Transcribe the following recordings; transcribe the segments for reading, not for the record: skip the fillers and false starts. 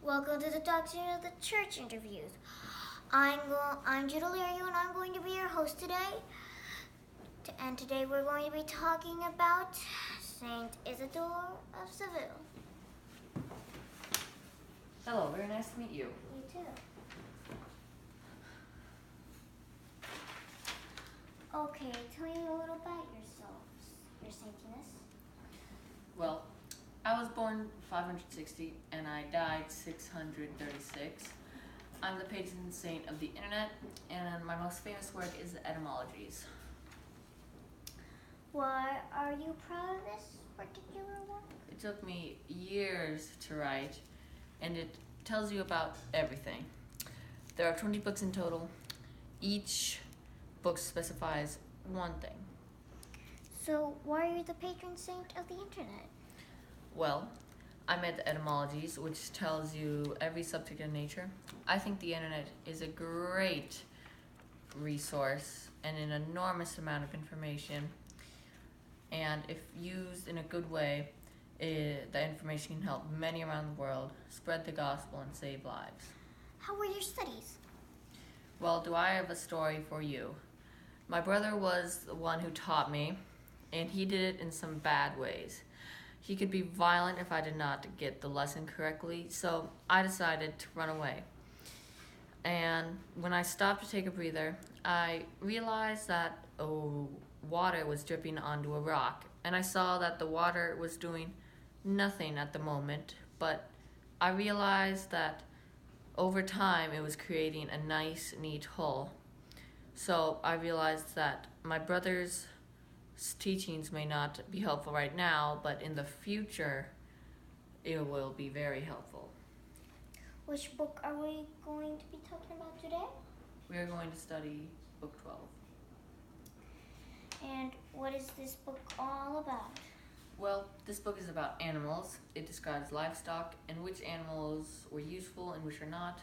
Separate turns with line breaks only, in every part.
Welcome to the Doctrine of the Church interviews. I'm Alario and I'm going to be your host today. And today we're going to be talking about Saint Isadore of Seville.
Hello, very nice to meet you.
You too. Okay, tell me a little about yourselves, your saintliness.
Well, I was born 560 and I died 636. I'm the patron saint of the internet, and my most famous work is the etymologies.
Why are you proud of this particular work?
It took me years to write, and it tells you about everything. There are 20 books in total. Each book specifies one thing.
So why are you the patron saint of the internet?
Well, I made the etymologies, which tells you every subject in nature. I think the internet is a great resource and an enormous amount of information. And if used in a good way, the information can help many around the world, spread the gospel, and save lives.
How were your studies?
Well, do I have a story for you? My brother was the one who taught me, and he did it in some bad ways. He could be violent if I did not get the lesson correctly, so I decided to run away. And when I stopped to take a breather, I realized that water was dripping onto a rock, and I saw that the water was doing nothing at the moment, but I realized that over time it was creating a nice, neat hole. So I realized that my brother's teachings may not be helpful right now, but in the future it will be very helpful.
Which book are we going to be talking about today?
We are going to study book 12.
And what is this book all about?
Well, this book is about animals. It describes livestock and which animals were useful and which are not.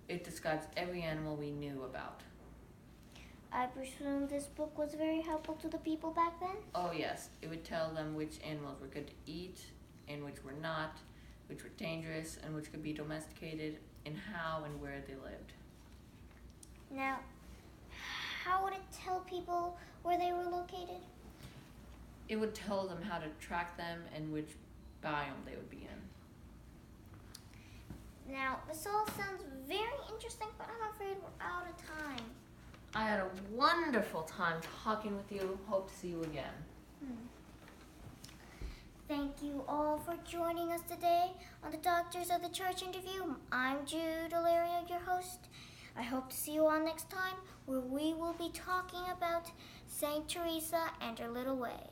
It describes every animal we knew about.
I presume this book was very helpful to the people back then?
Oh yes, it would tell them which animals were good to eat and which were not, which were dangerous and which could be domesticated, and how and where they lived.
Now, how would it tell people where they were located?
It would tell them how to track them and which biome they would be in.
Now, this all sounds very interesting, but I'm afraid we're out of time.
I had a wonderful time talking with you. Hope to see you again.
Thank you all for joining us today on the Doctors of the Church interview. I'm Jude Alario, your host. I hope to see you all next time, where we will be talking about Saint Teresa and her little way.